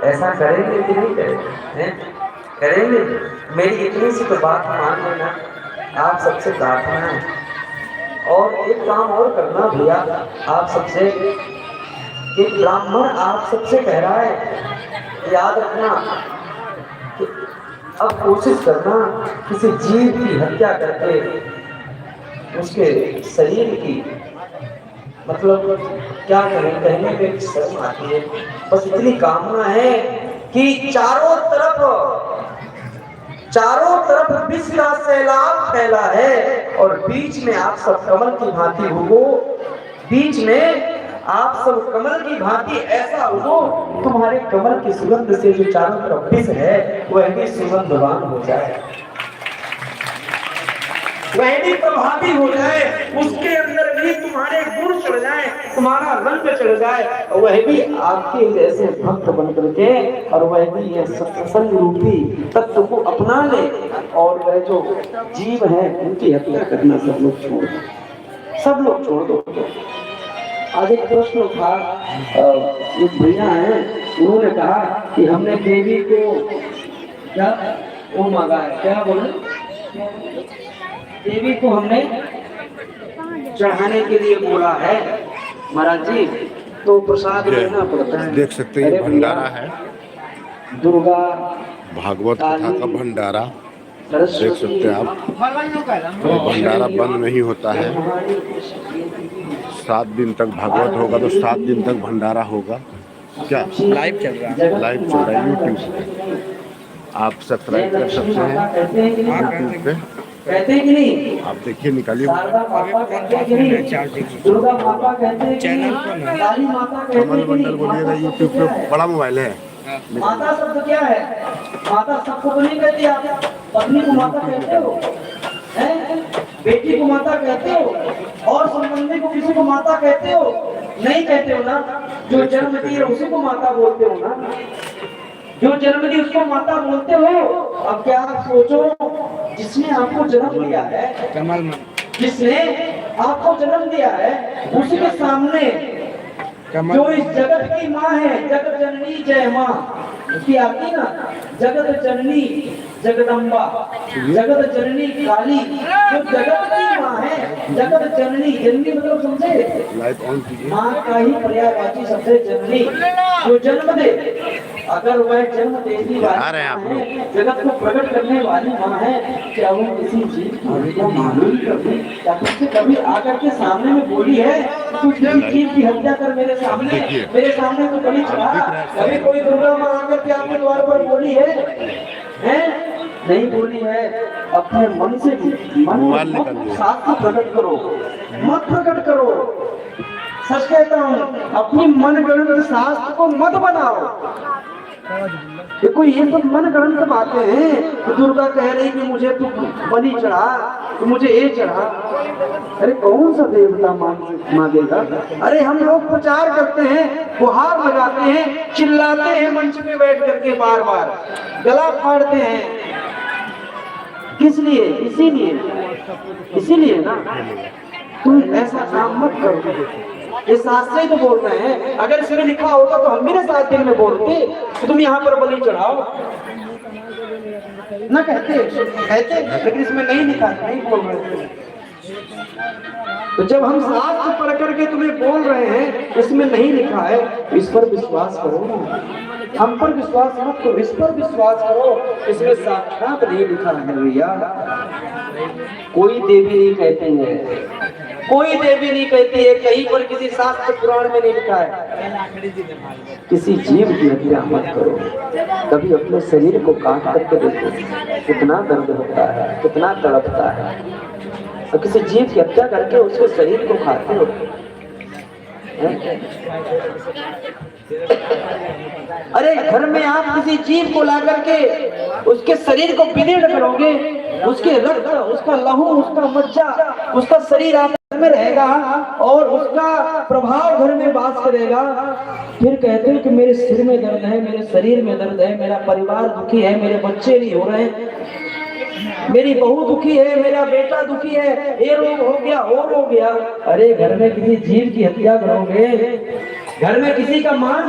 ऐसा करेंगे कि नहीं करेंगे? करेंगे। मेरी इतनी सी तो बात मान लेना, आप सबसे प्रार्थना है। और एक काम और करना भैया, आप सबसे, एक ब्राह्मण आप सबसे कह रहा है, याद रखना कि अब कोशिश करना किसी जीव की हत्या करके उसके शरीर की, मतलब क्या करें, कहने में शर्म आती है। बस इतनी कामना है कि चारों तरफ विष का सैलाब फैला है और बीच में आप सब कमल की भांति हो, बीच में आप सब कमल की भांति ऐसा हो, तुम्हारे कमल की सुगंध से जो चारों तरफ विष है वह भी सुगंधवान हो जाए, वह भी प्रभावी हो जाए, उसके अंदर भी तुम्हारे गुण चढ़ जाए, तुम्हारा रंग चढ़ जाए, वह भी आपके जैसे भक्त बन करके और वह भी यह सत्संग रूपी तत्व को अपना ले, और वह जो जीव है उनकी हत्या करना सब लोग छोड़ दो। आज एक प्रश्न था, एक भैया है, उन्होंने कहा कि हमने देवी को क्या वो मांगा है, क्या बोले, देवी को हमने चढ़ाने के लिए बोला है महाराज जी, तो प्रसाद लेना पड़ता है। देख सकते हैं भंडारा है, दुर्गा भागवत कथा का भंडारा देख सकते हैं आप। तो भंडारा बंद नहीं होता है, 7 दिन तक भागवत होगा तो 7 दिन तक भंडारा होगा। क्या लाइव चल रहा है? लाइव चल रहा है यूट्यूब पे, आप सब्सक्राइब कर सकते हैं यूट्यूब पे, कहते हैं कि नहीं, आप देखिए, निकालिए चैनल कमल मंडल बोलिएगा यूट्यूब पे, बड़ा मोबाइल है। माता शब्द क्या है? माता सबको तो नहीं कहती, आप पत्नी को माता कहते हो, बेटी को माता कहते हो, और संबंधी को किसी को माता कहते हो? नहीं कहते हो ना। जो जन्म दी है उसी को माता बोलते हो ना, जो जन्म दी उसको माता बोलते हो। अब क्या आप सोचो, जिसने आपको जन्म दिया है, जिसने आपको जन्म दिया है, उसी के सामने जो इस जगत की माँ है, जगत जननी जय माँ, उसकी आती ना, जगत जननी जगदम्बा, जगत जननी काली, जो जगत की माँ है, जगत जननी, जननी मतलब समझे, माँ का ही पर्यायवाची शब्द है जननी, जो जन्म दे। अगर वह जन्म देने वाली है, जगत को प्रकट करने वाली माँ है, क्या वो किसी जीव को मालूम कभी आकर के सामने में बोली है तू जीव की हत्या कर मेरे सामने तो कभी चढ़ा? कभी कोई दुर्गा माँ आकर के आपके द्वार पर बोली है? नहीं बोली है। अपने मन से मन शास्त्र प्रकट करो, मत प्रकट करो। सच कहता हूँ, अपनी मन गणित शास्त्र को मत बनाओ। देखो ये सब मन गणित बातें हैं। तो दुर्गा कह रही कि मुझे तू बलि चढ़ा, तो मुझे ये चढ़ा। अरे कौन सा देवता मांगेगा? अरे हम लोग प्रचार करते हैं, गुहार लगाते हैं, चिल्लाते हैं मंच पे बैठ करके, बार बार गला फाड़ते हैं। किस लिए? इसीलिए ना। तुम ऐसा काम मत करो। ये शास्त्र ही तो बोल रहे हैं। अगर इसमें लिखा होता तो हम भी ना 7 दिन में बोलते तो तुम यहाँ पर बलि चढ़ाओ ना, कहते लेकिन इसमें नहीं लिखा, नहीं बोल रहे। तो जब हम शास्त्र पढ़ करके तुम्हें बोल रहे हैं, इसमें नहीं लिखा है, इस पर विश्वास करो ना। हम पर विश्वास मत करो, इस पर विश्वास करो। इसमें साक्षात नहीं लिखा है भैया। कोई देवी नहीं कहते हैं, कोई देवी नहीं कहती है, कहीं पर किसी शास्त्र पुराण में नहीं लिखा है। किसी जीव की हत्या मत करो। कभी अपने शरीर को काट करके देखो, कितना दर्द होता है, कितना तड़पता है। और किसी जीव की हत्या करके उसके शरीर को खाते हो। अरे घर में आप किसी जीव को ला करके उसके शरीर को बिनेड़ करोगे, उसके रक्त, उसका लहू, उसका मज्जा, उसका शरीर आप में रहेगा और उसका प्रभाव घर में वास करेगा। फिर कहते हो कि मेरे सिर में दर्द है, मेरे शरीर में दर्द है, मेरा परिवार दुखी है, मेरे बच्चे नहीं हो रहे, मेरी बहू दुखी है, मेरा बेटा दुखी है, ये रोग हो गया, वो हो गया। अरे घर में किसी जीव की हत्या करोगे, घर में किसी का मान